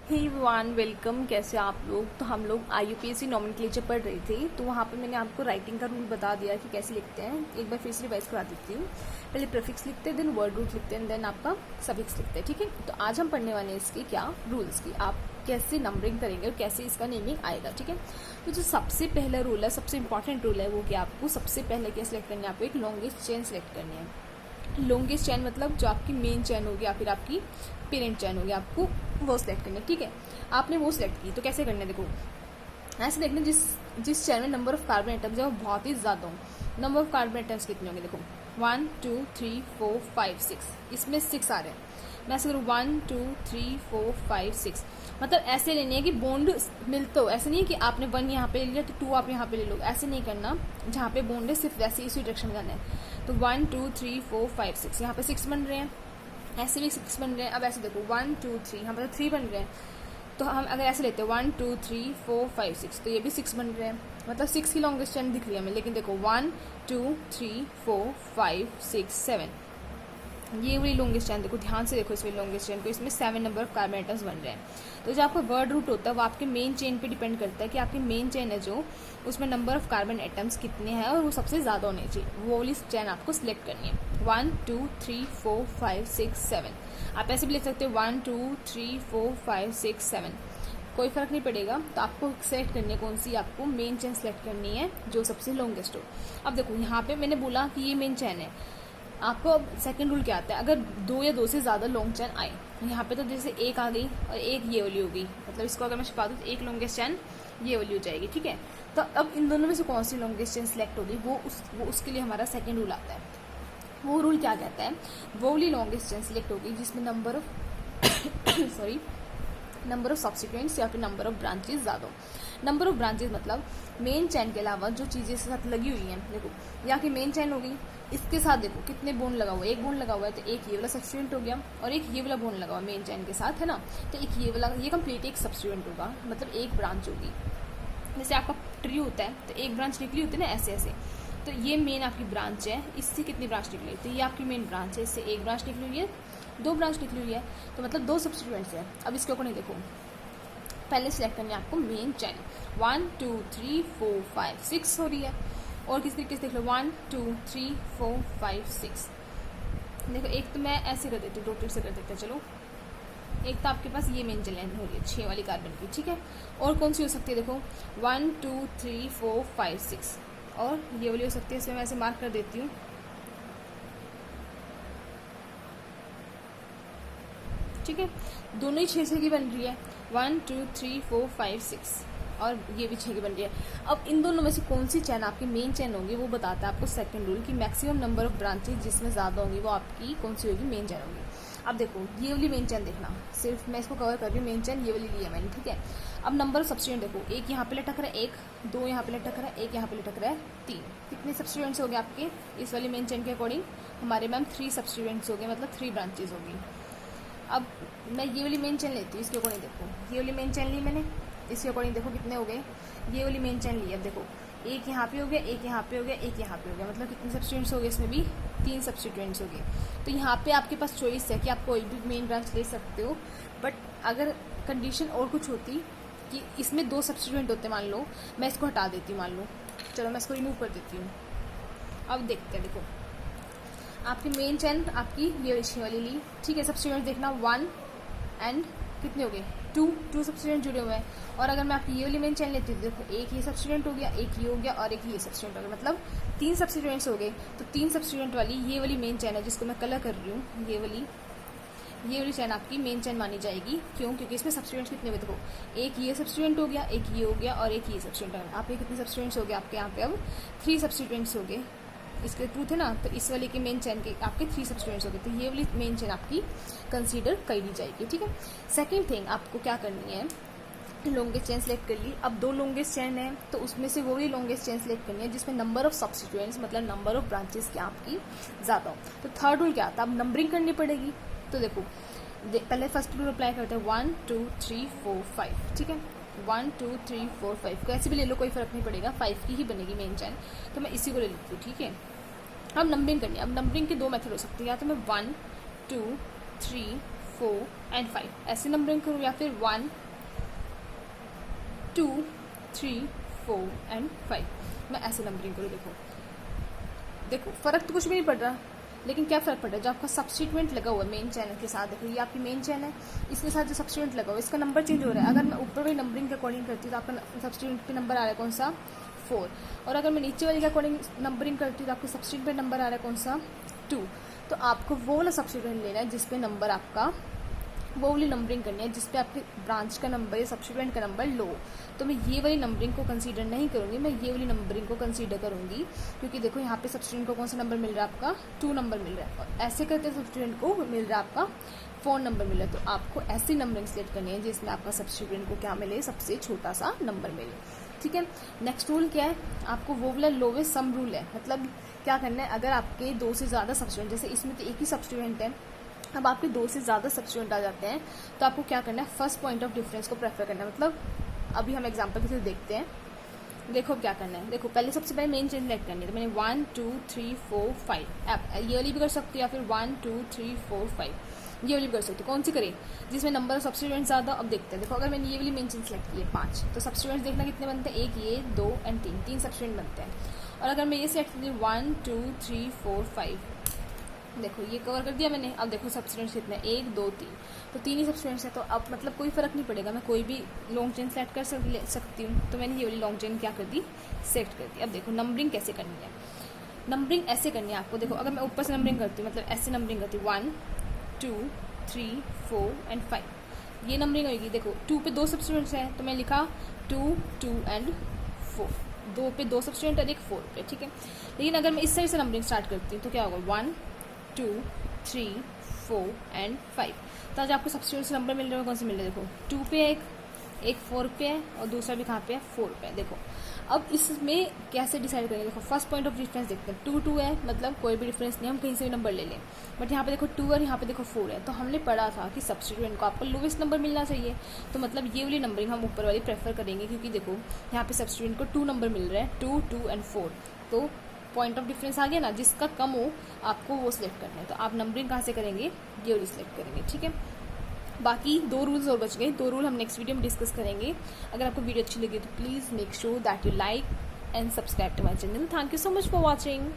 Hey everyone, welcome. कैसे आप लोग? तो हम लोग IUPAC नॉमेनक्लेचर पढ़ रहे थे, तो वहाँ पे मैंने आपको राइटिंग का रूल बता दिया कि कैसे लिखते हैं। एक बार फिर से रिवाइज करा देती हूँ। पहले प्रीफिक्स लिखते हैं, देन वर्ड रूट लिखते हैं, देन आपका सफिक्स लिखते हैं। ठीक है, तो आज हम पढ़ने वाले हैं इसके क्या रूल्स की, आप कैसे नंबरिंग करेंगे और कैसे इसका नेमिंग आएगा। ठीक है, तो जो सबसे पहला रूल है, सबसे इंपॉर्टेंट रूल है वो कि आपको सबसे पहले क्या सिलेक्ट करनी है, आपको एक लॉन्गेस्ट चेन सिलेक्ट करनी है। लॉन्गेस्ट चैन मतलब जो आपकी मेन चैन होगी या फिर आपकी पेरेंट चैन होगी, आपको वो सिलेक्ट करनी है। ठीक है, आपने वो सिलेक्ट की तो कैसे करना है, देखो ऐसे देखना, जिस चैन में नंबर ऑफ कार्बन आइटम्स है वो बहुत ही ज़्यादा हो। नंबर ऑफ कार्बन आइटम्स कितने होंगे, देखो 1 2 3 4 5 6, इसमें 6 आ रहे हैं। मैं ऐसे करूँ 1 2 3 4 5 6, मतलब ऐसे लेनी है कि बॉन्ड मिलते हो। ऐसे नहीं है कि आपने 1 यहाँ पे ले लिया तो 2 आप यहाँ पे ले लो, ऐसे नहीं करना। जहाँ पे बॉन्ड है सिर्फ वैसे इसी डायरेक्शन में जाना है। तो 1 2 3 4 5 6, यहाँ पे 6 बन रहे हैं, ऐसे भी 6 बन रहे हैं। अब ऐसे देखो 1 2 3, यहाँ पे 3 बन रहे हैं। तो हम अगर ऐसे लेते हैं 1 2 3 4 5 6, तो ये भी 6 बन रहे हैं, मतलब 6 की लॉन्गेस्ट चेन दिख रही है हमें। लेकिन देखो 1 2 3 4 5 6 7, ये वाली लॉन्गेस्ट चेन देखो, ध्यान से देखो इस वाली लॉन्गेस्ट चेन को, इसमें 7 नंबर ऑफ कार्बन आइटम्स बन रहे हैं। तो जो आपका वर्ड रूट होता है वो आपके मेन चेन पे डिपेंड करता है कि आपकी मेन चेन है जो, उसमें नंबर ऑफ कार्बन आइटम्स कितने हैं और वो सबसे ज़्यादा होने चाहिए। वो वाली चेन आपको सिलेक्ट करनी है। 1 2 3 4 5 6 7, आप ऐसे भी लिख सकते हो 1 2 3 4 5 6 7, कोई फर्क नहीं पड़ेगा। तो आपको सेलेक्ट करनी है कौन सी, आपको मेन चेन सेलेक्ट करनी है जो सबसे लॉन्गेस्ट हो। अब देखो यहाँ पे मैंने बोला कि ये मेन चेन है। आपको अब सेकंड रूल क्या आता है, अगर 2 या 2 से ज़्यादा लॉन्ग चैन आए, यहाँ पे तो जैसे एक आ गई और एक ये वाली हो गई, मतलब इसको अगर मैं छिपा दूँ तो एक लॉन्गेस्ट चैन ये वाली हो जाएगी। ठीक है, तो अब इन दोनों में से कौन सी लॉन्गेस्ट चैन सेलेक्ट होगी, वो उसके लिए हमारा सेकंड रूल आता है। वो रूल क्या कहता है, वो वाली लॉन्गेस्ट चैन सेलेक्ट होगी जिसमें नंबर ऑफ नंबर ऑफ सब्सिक्वेंट्स या फिर नंबर ऑफ ब्रांचेस ज़्यादा हो। नंबर ऑफ ब्रांचेस मतलब मेन चैन के अलावा जो चीज़ें इसके साथ लगी हुई हैं। देखो यहाँ की मेन चैन हो गई, इसके साथ देखो कितने बोन लगा हुआ है, एक बोन लगा हुआ है, तो एक ये वाला सब्स्टिट्यूएंट हो गया और एक ये वाला बोन लगा हुआ मेन चैन के साथ, है ना। तो एक ये वाला, ये कंप्लीट एक सब्स्टिट्यूएंट होगा, मतलब एक ब्रांच होगी। जैसे आपका ट्री होता है तो एक ब्रांच निकली होती है ना, ऐसे ऐसे। तो ये मेन आपकी ब्रांच है, इससे कितनी ब्रांच निकली, तो ये आपकी मेन ब्रांच है, इससे एक ब्रांच निकली हुई है, 2 ब्रांच निकली हुई है, तो मतलब 2 सब्स्टिट्यूएंट्स है। अब इसके ऊपर नहीं देखो, पहले सिलेक्ट करनी है आपको मेन चैन। 1 2 3 4 5 6 हो रही है, और किस तरीके से देख लो 1 2 3 4 5 6। देखो एक तो मैं ऐसे कर देती हूँ, टोटल से कर देते हैं। चलो एक तो आपके पास ये मेन चैन हो रही है 6 वाली कार्बन की। ठीक है, और कौन सी हो सकती है, देखो 1 2 3 4 5 6, और ये वाली हो सकती है। इसमें मैं ऐसे मार्क कर देती हूँ। ठीक है, दोनों ही 6 की बन रही है, 1 2 3 4 5 6, और ये भी 6 की बन रही है। अब इन दोनों में से कौन सी चैन आपकी मेन चैन होगी वो बताता है आपको सेकंड रूल, कि मैक्सिमम नंबर ऑफ ब्रांचेज जिसमें ज़्यादा होंगी वो आपकी कौन सी होगी, मेन चैन होगी। अब देखो ये वाली मेन चैन देखना, सिर्फ मैं इसको कवर कर रही हूँ, मेन चैन ये वाली ली है मैंने। ठीक है, अब नंबर ऑफ सब्स्टिट्यूएंट देखो, एक यहाँ पे लटक रहा है, एक 2 यहाँ पे लटक रहा है, एक यहाँ पे लटक रहा है 3। कितने सब्स्टिट्यूएंट्स हो गए आपके इस वाली मेन चैन के अकॉर्डिंग, हमारे मैम 3 सब्स्टिट्यूएंट्स हो गए, मतलब 3 ब्रांचेज होगी। अब मैं ये वाली मेन चैन लेती हूँ, इसके अकॉर्डिंग देखो, ये वाली मेन चैन ली मैंने, इसके अकॉर्डिंग देखो कितने हो गए, ये वाली मेन चैन ली। अब देखो एक यहाँ पे हो गया, एक यहाँ पे हो गया, एक यहाँ पे हो गया, मतलब कितने सब्स्टिट्यूएंट्स हो गए, इसमें भी 3 सब्स्टिट्यूएंट्स हो गए। तो यहाँ पे आपके पास चॉइस है कि आप कोई भी मेन ब्रांच ले सकते हो, बट अगर कंडीशन और कुछ होती कि इसमें 2 सब्स्टिट्यूएंट होते, मान लो मैं इसको हटा देती हूँ, मान लो, चलो मैं इसको रिमूव कर देती हूँ। अब देखते हैं, देखो आपकी मेन चैन आपकी ये 6 वाली ली। ठीक है, सब्स्टिट्यूएंट देखना 1 एंड कितने हो गए 2 सब्स्टिट्यूएंट जुड़े हुए हैं। और अगर मैं आपकी ये वाली मेन चैन लेती हूँ, देखो एक ये सब्स्टिट्यूएंट हो गया, एक ये हो गया और एक ये सब्स्टिट्यूएंट हो गया, मतलब 3 सब्स्टिट्यूएंट्स हो गए। तो 3 सब्स्टिट्यूएंट वाली ये वाली मेन चैन है जिसको मैं कलर कर रही हूँ, ये वाली चैन आपकी मेन चैन मानी जाएगी। क्यों? क्योंकि इसमें सब्स्टिट्यूएंट्स कितने हुए, देखो एक ये सब्स्टिट्यूएंट हो गया, एक ये हो गया और एक ये सब्स्टिट्यूएंट हो गया। आपके कितने सब्स्टिट्यूएंट्स हो गए, आपके यहाँ पे अब 3 सब्स्टिट्यूएंट्स हो गए। इसके 2 थे ना, तो इस वाले के मेन चैन के आपके 3 सब्स्टिट्यूएंट्स हो गए, तो ये वाली मेन चैन आपकी कंसीडर कर ली जाएगी। ठीक है, सेकंड थिंग आपको क्या करनी है, लॉन्गेस्ट चेन सेलेक्ट कर ली। अब 2 लॉन्गेस्ट चेन है, तो उसमें से वो भी लॉन्गेस्ट चेन सेलेक्ट करनी है जिसमें नंबर ऑफ सब्स्टिट्यूएंट्स मतलब नंबर ऑफ ब्रांचेस क्या आपकी ज़्यादा हो। तो थर्ड रूल क्या आता है, अब नंबरिंग करनी पड़ेगी। तो देखो पहले फर्स्ट रूल अप्लाई करते हैं, 1 2 3 4 5। ठीक है, 1 2 3 4 5 कैसे भी ले लो, कोई फर्क नहीं पड़ेगा, 5 की ही बनेगी मेन चैन, तो मैं इसी को ले लेती हूँ। ठीक है, अब नंबरिंग करनी है। अब नंबरिंग के 2 मेथड हो सकते हैं, या तो मैं 1 2 3 4 एंड 5 ऐसे नंबरिंग करूँ, या फिर 1 2 3 4 एंड 5 मैं ऐसे नंबरिंग करूँ। देखो फ़र्क तो कुछ भी नहीं पड़ रहा, लेकिन क्या फ़र्क पड़ रहा है, जो आपका सब्स्टिट्यूएंट लगा हुआ है मेन चैनल के साथ, देखो ये आपकी मेन चैनल है, इसके साथ जो सब्स्टिट्यूएंट लगा हुआ है इसका नंबर चेंज हो रहा है। अगर मैं ऊपर वाली नंबरिंग के अकॉर्डिंग करती हूँ तो आपका सब्स्टिट्यूएंट पे नंबर आ रहा है कौन सा, 4, और अगर मैं नीचे वाली के अकॉर्डिंग नंबरिंग करती हूँ तो आपके सब्स्टिट्यूएंट पे नंबर आ रहा है कौन सा, 2। तो आपको वो वाला सब्स्टिट्यूएंट लेना है जिसपे नंबर आपका, वो वाली नंबरिंग करनी है जिसपे आपके ब्रांच का नंबर या सब्स्टिट्यूएंट का नंबर लो। तो मैं ये वाली नंबरिंग को कंसीडर नहीं करूँगी, मैं ये वाली नंबरिंग को कंसीडर करूँगी, क्योंकि देखो यहाँ पे सब्स्टिट्यूएंट को कौन सा नंबर मिल रहा है, आपका 2 नंबर मिल रहा है, और ऐसे करते सब्स्टिट्यूएंट को मिल रहा है आपका 4 नंबर मिल रहा है। तो आपको ऐसी नंबरिंग सेलेक्ट करनी है जिसमें आपका सब्स्टिट्यूएंट को क्या मिले, सबसे छोटा सा नंबर मिले। ठीक है, नेक्स्ट रूल क्या है, आपको वो वाला लोवेस्ट सम रूल है। मतलब क्या करना है, अगर आपके 2 से ज़्यादा सब्स्टिट्यूएंट, जैसे इसमें तो एक ही सब्स्टिट्यूएंट है, अब आपके 2 से ज़्यादा सब्स्टिट्यूएंट आ जाते हैं तो आपको क्या करना है, फर्स्ट पॉइंट ऑफ डिफरेंस को प्रेफर करना है। मतलब अभी हम एग्जांपल के साथ देखते हैं। देखो क्या करना है, देखो पहले सबसे पहले मेन चेन सेलेक्ट करनी है, तो मैंने 1 2 3 4 5, आप ये वाली भी कर सकते हो या फिर 1 2 3 4 5 ये वाली भी कर सकते हो। कौन सी करें जिसमें नंबर ऑफ सब्स्टिट्यूएंट ज़्यादा। अब देखते हैं, देखो अगर मैंने ये वाली मेन चेन सेलेक्ट की है 5, तो सब्स्टिट्यूएंट देखना कितने बनते हैं, 1 ये 2 एंड 3 सब्स्टिट्यूएंट बनते हैं। और अगर मैं ये सेलेक्ट करी 1 2 3 4 5, देखो ये कवर कर दिया मैंने। अब देखो सब्स्टिट्यूएंट्स कितने, 1 2 3, तो 3 ही सब्स्टिट्यूएंट्स है, तो अब मतलब कोई फर्क नहीं पड़ेगा, मैं कोई भी लॉन्ग चेन सेलेक्ट कर सकती हूँ। तो मैंने ये वाली लॉन्ग चेन क्या कर दी, सेलेक्ट कर दी। अब देखो नंबरिंग कैसे करनी है, नंबरिंग ऐसे करनी है आपको। देखो अगर मैं ऊपर से नंबरिंग करती हूँ, मतलब ऐसे नंबरिंग करती हूँ 1 2 3 4 एंड 5, ये नंबरिंग होगी। देखो 2 पे 2 सब्स्टिट्यूएंट्स है, तो मैं लिखा 2 2 एंड 4, 2 पे 2 सब्स्टिट्यूएंट और एक 4 पे। ठीक है, लेकिन अगर मैं इस साइड से नंबरिंग स्टार्ट करती हूँ तो क्या होगा, 1 2 3 4 एंड 5। तो आज आपको सब्स्टिट्यूएंट्स नंबर मिल रहे हैं, कौन से मिल रहे हैं, देखो 2 पे एक 4 पे है और दूसरा भी कहाँ पे है, 4 पे है। देखो अब इसमें कैसे डिसाइड करेंगे, देखो फर्स्ट पॉइंट ऑफ डिफरेंस देखते हैं, 2 2 है, मतलब कोई भी डिफरेंस नहीं, हम कहीं से भी नंबर ले लें। बट यहाँ पे देखो 2 और यहाँ पे देखो 4 है, तो हमने पढ़ा था कि सब्स्टिट्यूएंट को आपको लोवेस्ट नंबर मिलना चाहिए। तो मतलब ये वाली नंबरिंग हम ऊपर वाली प्रेफर करेंगे, क्योंकि देखो यहाँ पे सब्स्टिट्यूएंट को 2 नंबर मिल रहा है, 2 2 एंड 4। तो पॉइंट ऑफ डिफरेंस आ गया ना, जिसका कम हो आपको वो सिलेक्ट करना है। तो आप नंबरिंग कहाँ से करेंगे, ये वाली सिलेक्ट करेंगे। ठीक है, बाकी 2 रूल्स और बच गए, 2 रूल हम नेक्स्ट वीडियो में डिस्कस करेंगे। अगर आपको वीडियो अच्छी लगी तो please make sure that you like and subscribe to my channel. Thank you so much for watching.